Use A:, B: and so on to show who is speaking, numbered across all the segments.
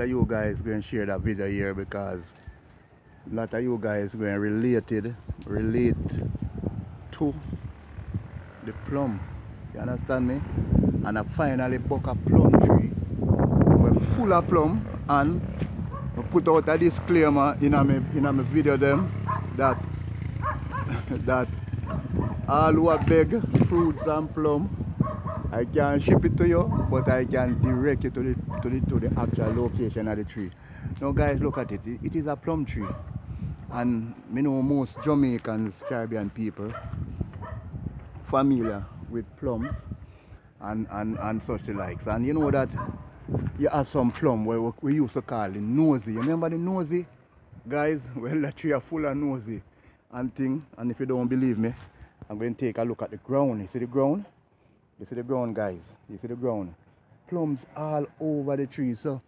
A: of you guys going to share that video here because a lot of you guys going to relate to the plum. You understand me? And I finally buck a plum tree. We're full of plum, and I put out a disclaimer in my video them that that all who are beg fruits and plum, I can ship it to you, but I can direct you to the actual location of the tree. Now guys, look at it. It is a plum tree. And I know most Jamaicans, Caribbean people, familiar with plums and such likes. And you know that you have some plum where we used to call it nosy. You remember the nosy? Guys, well, the tree are full of nosy and thing. And if you don't believe me, I'm going to take a look at the ground. You see the ground? You see the ground, guys? You see the ground? Plums all over the tree. So,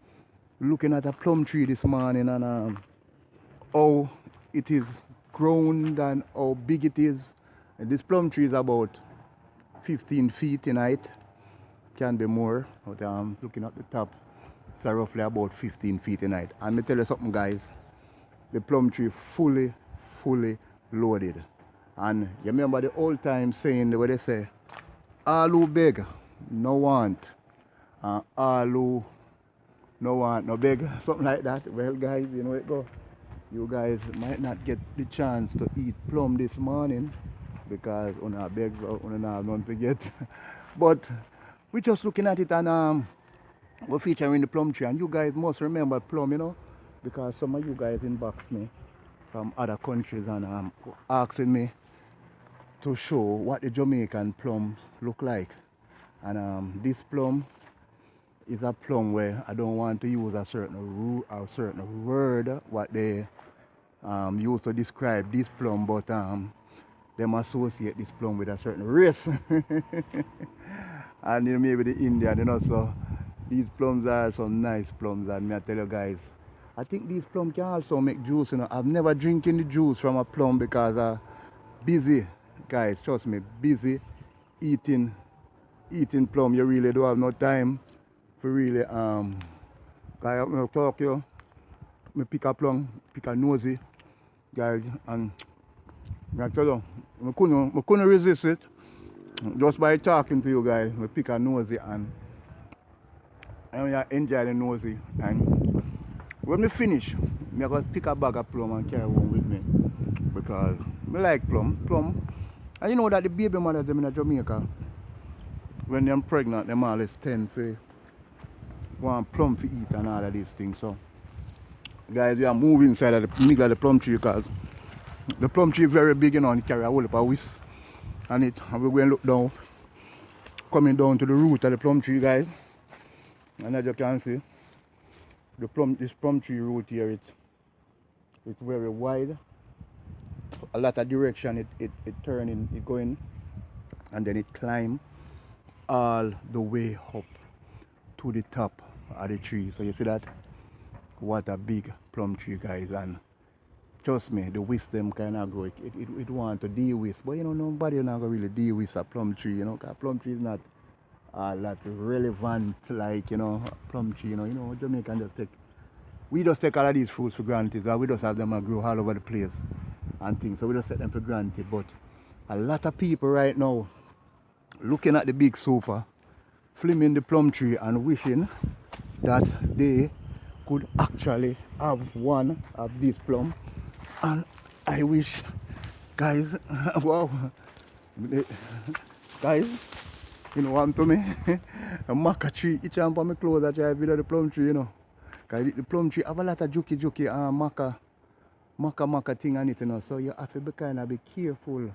A: looking at a plum tree this morning and how it is grown and how big it is. And this plum tree is about 15 feet in height. Can be more, but looking at the top, it's roughly about 15 feet in height. And me tell you something, guys. The plum tree fully loaded. And you remember the old time saying where they say, all who beg, no want. All who no want, no beg. Something like that. Well, guys, you know it go. You guys might not get the chance to eat plum this morning because una beg, una have none to get. But we're just looking at it and we're featuring the plum tree. And you guys must remember plum, you know, because some of you guys inbox me from other countries and asking me to show what the Jamaican plums look like. And this plum is a plum where I don't want to use a certain word what they use to describe this plum, but them associate this plum with a certain race. And you know, maybe the Indian, you know, so these plums are some nice plums. And me I tell you guys, I think these plums can also make juice, you know. I've never drinking the juice from a plum because busy. Guys, trust me, busy eating plum. You really don't have no time for really guys, I'm talk to you. Me pick a plum, pick a nosy, guys, and I tell you, I couldn't resist it. Just by talking to you guys, I pick a nosy and I enjoy the nosy. And when we finish, I'm going to pick a bag of plum and carry home with me because I like plum. And you know that the baby mothers them in Jamaica, when they're pregnant, them always tend to want plum to eat and all of these things. So, guys, we are moving inside of the middle of the plum tree because the plum tree is very big, you know, and it carry a whole heap of whisk on it. And we're going to look down, coming down to the root of the plum tree, guys. And as you can see, this plum tree root here, it's very wide. A lot of direction it turning, it going, and then it climb all the way up to the top of the tree. So you see that? What a big plum tree, guys. And trust me, the wisdom kind of grow. It want to deal with, but you know, nobody not gonna really deal with a plum tree, you know, because plum tree is not that relevant like, you know, plum tree, you know, Jamaican we just take all of these fruits for granted, and we just have them grow all over the place and things, so we just take them for granted. But a lot of people right now looking at the big sofa, flaming the plum tree and wishing that they could actually have one of these plum. And I wish, guys, wow, guys, you know what to me? A maca tree, each time for my clothes I try video the plum tree, you know. Because the plum tree have a lot of juki maca thing on it, you know. So you have to be kind of be careful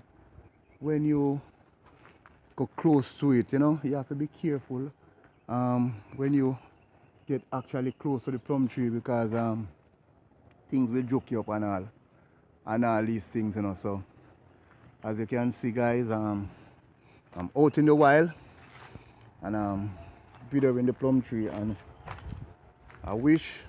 A: when you go close to it, you know. You have to be careful when you get actually close to the plum tree because things will juke you up and all these things, you know. So as you can see, guys, I'm out in the wild and videoing the plum tree, and I wish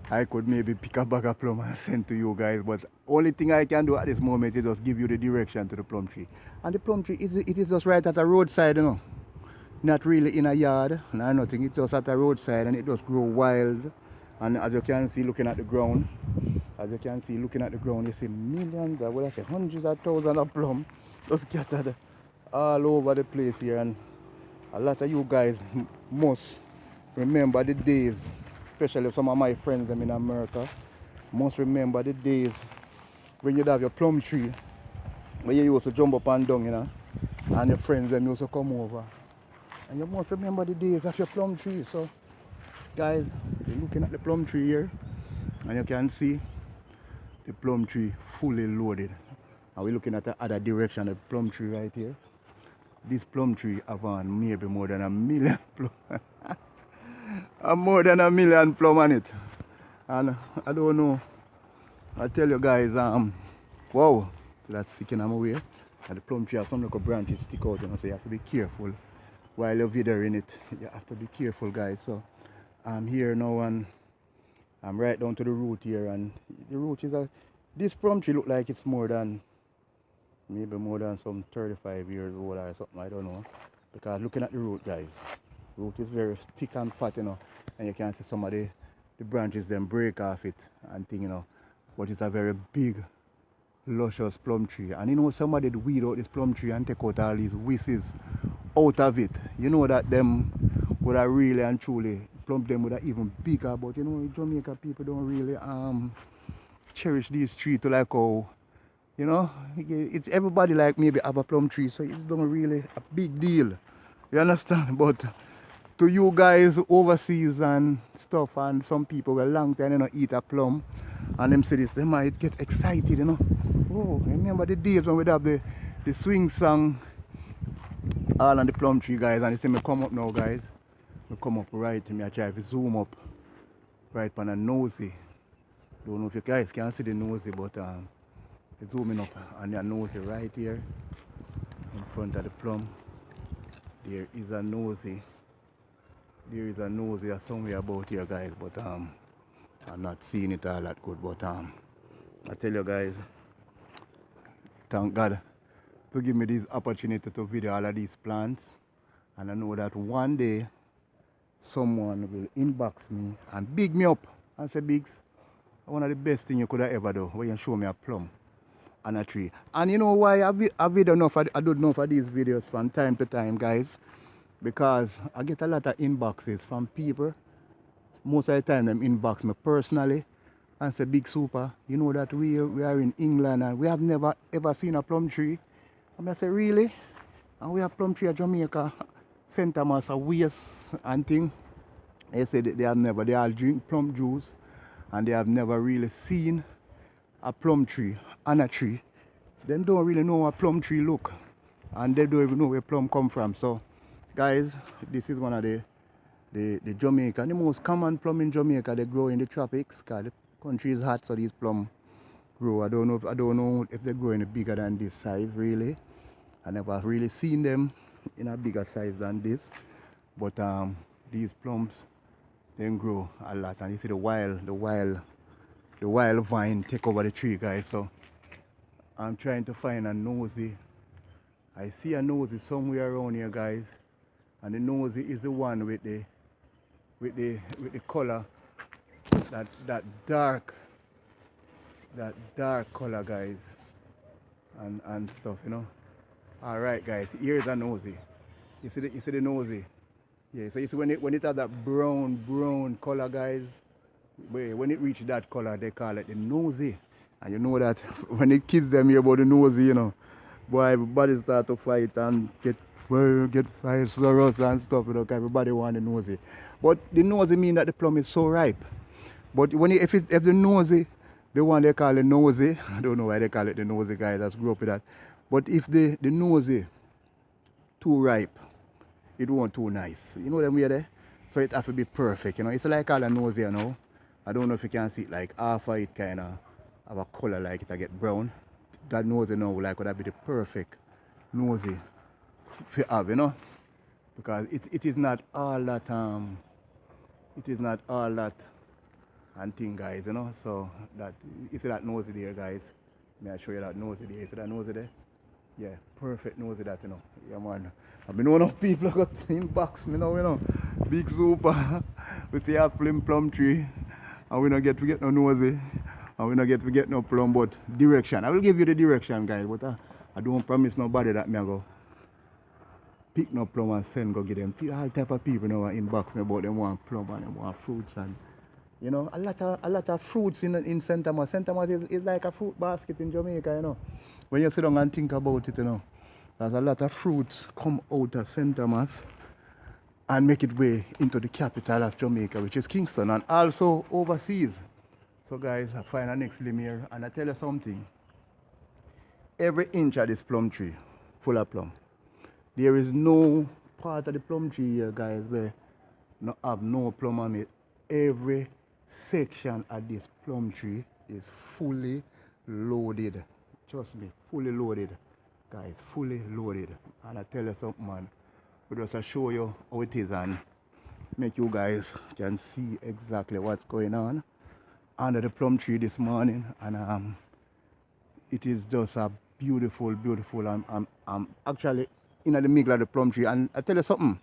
A: I could maybe pick a bag of plum and send to you guys, but only thing I can do at this moment is just give you the direction to the plum tree. And the plum tree it is just right at the roadside, you know. not really in a yard, no nothing. It's just at a roadside and it just grow wild. And as you can see, looking at the ground, you see millions, or what I say, hundreds of thousands of plum just scattered all over the place here. And a lot of you guys must remember the days, especially some of my friends them in America, must remember the days when you'd have your plum tree, when you used to jump up and down, and your friends them used to come over. And you must remember the days of your plum tree. So guys, you're looking at the plum tree here, and you can see the plum tree fully loaded. And we're looking at the other direction, the plum tree right here. This plum tree have on maybe more than a million plum. More than a million plum on it. And I don't know, I tell you guys, wow, so that's sticking on my way. And the plum tree has some little branches stick out, so you have to be careful while you're videoing it. You have to be careful, guys. So I'm here now and I'm right down to the root here, and the root is this plum tree look like it's maybe more than some 35 years old or something, I don't know. Because looking at the root, guys, root is very thick and fat, and you can see some of the branches then break off it and thing, but it's a very big, luscious plum tree. And somebody weed out this plum tree and take out all these wishes out of it. You know that them would have really and truly plum them would have even bigger, but Jamaica people don't really cherish these trees to like how it's everybody like maybe have a plum tree, so it's not really a big deal. You understand? But to you guys overseas and stuff, and some people a long time eat a plum, and them say this, they might get excited, Oh, I remember the days when we'd have the swing song all on the plum tree, guys. And you see me come up now, guys. Me come up right, I try to zoom up right on a nosy. Don't know if you guys can see the nosy, but zooming up on your nosy right here in front of the plum. There is a nosy. There is a nosy somewhere about here, guys, but I'm not seeing it all that good. But I tell you guys, thank God to give me this opportunity to video all of these plants. And I know that one day someone will inbox me and big me up and say, Biggs, one of the best things you could have ever do when you show me a plum and a tree. And you know why I do enough of these videos from time to time, guys? Because I get a lot of inboxes from people. Most of the time them inbox me personally and say, Big Super, you know that we are in England and we have never ever seen a plum tree. And I say, really? And we have plum tree at Jamaica, St. Thomas, a waste and thing. They say they all drink plum juice and they have never really seen a plum tree and a tree. Them don't really know how a plum tree look, and they don't even know where plum come from. So guys, this is one of the Jamaica, the most common plum in Jamaica. They grow in the tropics because the country is hot, so these plum grow. I don't know if they grow any bigger than this size really. I never really seen them in a bigger size than this, but these plums then grow a lot. And you see the wild vine take over the tree, guys. So I'm trying to find a nosy. I see a nosy somewhere around here, guys, and the nosy is the one with the color, that dark color, guys, and stuff, All right, guys, here's a nosy. You see the nosy? Yeah. So you see when it has that brown color, guys. When it reaches that color, they call it the nosy. And you know that when the kids them hear about the nosy, boy, everybody start to fight and get fight sorrows and stuff, 'cause everybody want the nosy. But the nosy mean that the plum is so ripe. But if the nosy, the one they call it nosy, I don't know why they call it the nosy, guys. That's grew up with that. But if the nosy too ripe, it won't too nice. You know them way there? So it have to be perfect, It's like all a nosy, I don't know if you can see it, like half of it kind of have a color like it get brown. That nosy now like would be the perfect nosy to have, because it is not all that and thing, guys, So that you see that nosy there, guys. May I show you that nosy there? You see that nosy there? Yeah, perfect nose of that, you know. Yeah, man. I mean, one of people got inbox me now, you know. Big super. We see a flim plum tree, and we don't get to get no nosy, and we don't get to get no plum, but direction. I will give you the direction, guys, but I don't promise nobody that me I go pick no plum and send go get them. All type of people now inbox me about them want plum and them want fruits and you know a lot of fruits in St. Thomas. St. Thomas is like a fruit basket in Jamaica, you know. When you sit down and think about it, you know, there's a lot of fruits come out of St. Thomas and make it way into the capital of Jamaica, which is Kingston, and also overseas. So guys, I find a next limb here, and I tell you something. Every inch of this plum tree full of plum. There is no part of the plum tree here, guys, where no have no plum on it. Every section of this plum tree is fully loaded. Trust me, fully loaded. Guys, fully loaded. And I tell you something, man. We just show you how it is and make you guys can see exactly what's going on under the plum tree this morning. And it is just a beautiful, beautiful. I'm actually in the middle of the plum tree, and I tell you something.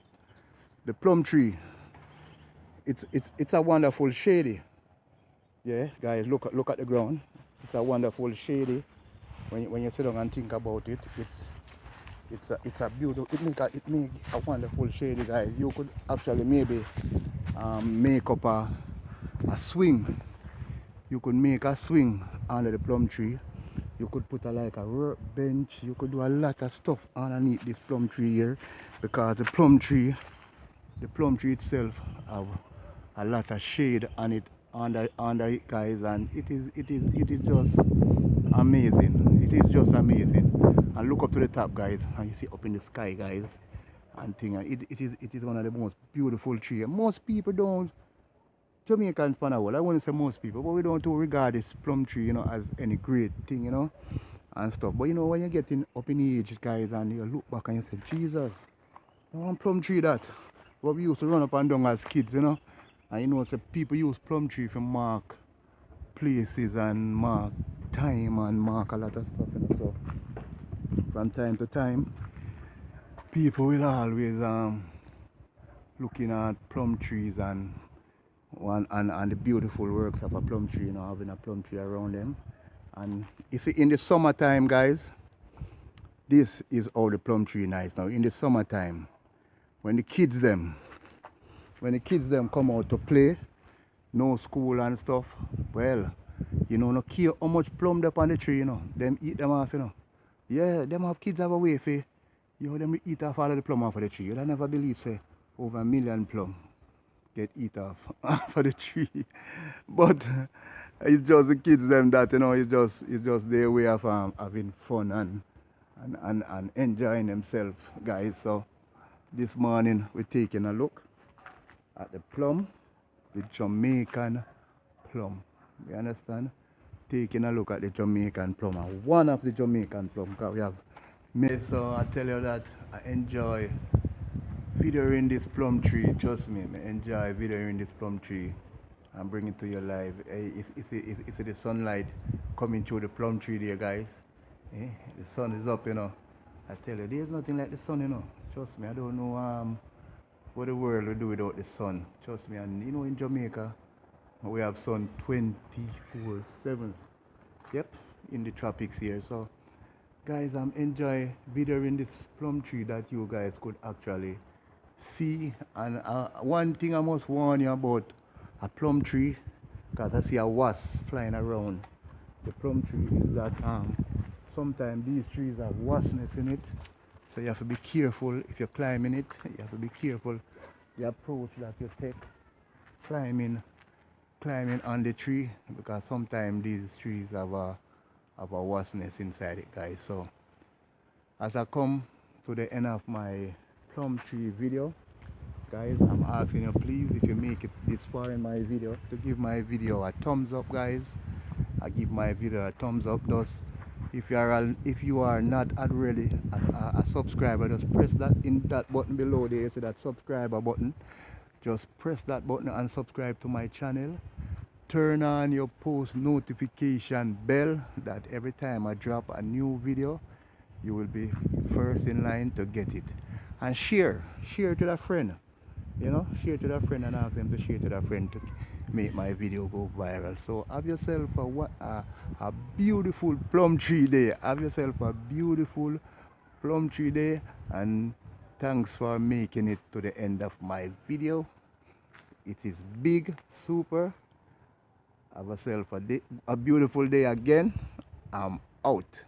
A: The plum tree, it's a wonderful shady. Yeah, guys, look at the ground. It's a wonderful shady. When you sit down and think about it, it's a beautiful. It make a wonderful shady, guys. You could actually maybe make up a swing. You could make a swing under the plum tree. You could put like a workbench. You could do a lot of stuff underneath this plum tree here, because the plum tree itself have a lot of shade on it under it, guys, and it is just amazing. It is just amazing. And look up to the top, guys, and you see up in the sky, guys, and thing. It is one of the most beautiful trees. Most people don't. Jamaicans fan I wouldn't say most people, but we don't regard this plum tree, you know, as any great thing, you know, and stuff. But you know, when you're getting up in age, guys, and you look back and you say, Jesus, one plum tree that what we used to run up and down as kids, you know. And you know, so people use plum tree to mark places and mark time and mark a lot of stuff, you know. So from time to time, people will always looking at plum trees and the beautiful works of a plum tree, you know, having a plum tree around them. And you see, in the summertime, guys, this is how the plum tree nice. Now in the summertime, when the kids them come out to play, no school and stuff, well, you know, no care how much plum up on the tree, you know, them eat them off, you know. Yeah, them have kids have a way for, you know, them eat off all of the plum off of the tree. You'd never believe, say, over 1 million plum get eat off of the tree. But it's just the kids them that, you know, it's just their way of having fun and enjoying themselves, guys. So this morning we're taking a look at the plum, the Jamaican plum. You understand? Taking a look at the Jamaican plum, and one of the Jamaican plum, because we have made. So I tell you that I enjoy videoing this plum tree. Trust me, I enjoy videoing this plum tree and bring it to your life. It's the sunlight coming through the plum tree there, guys. The sun is up, you know. I tell you, there's nothing like the sun, you know. Trust me, I don't know what the world will do without the sun. Trust me, and you know, in Jamaica, we have sun 24/7. Yep, in the tropics here. So, guys, I'm enjoy videoing this plum tree that you guys could actually see. And one thing I must warn you about a plum tree, because I see a wasp flying around the plum tree, is that sometimes these trees have wasps in it. So you have to be careful if you're climbing it. You have to be careful the approach that you take climbing on the tree, because sometimes these trees have a wasp nest inside it, guys. So as I come to the end of my plum tree video, guys, I'm asking you, please, if you make it this far in my video, to give my video a thumbs up, guys. I give my video a thumbs up. Thus, if you are not already a subscriber, just press that button below there. You see that subscriber button. Just press that button and subscribe to my channel. Turn on your post notification bell, that every time I drop a new video, you will be first in line to get it. And share to that friend. You know, share to that friend and ask them to share to that friend to make my video go viral. So have yourself a beautiful plum tree day. Have yourself a beautiful plum tree day, and thanks for making it to the end of my video. It is big, super. Have yourself a beautiful day again. I'm out.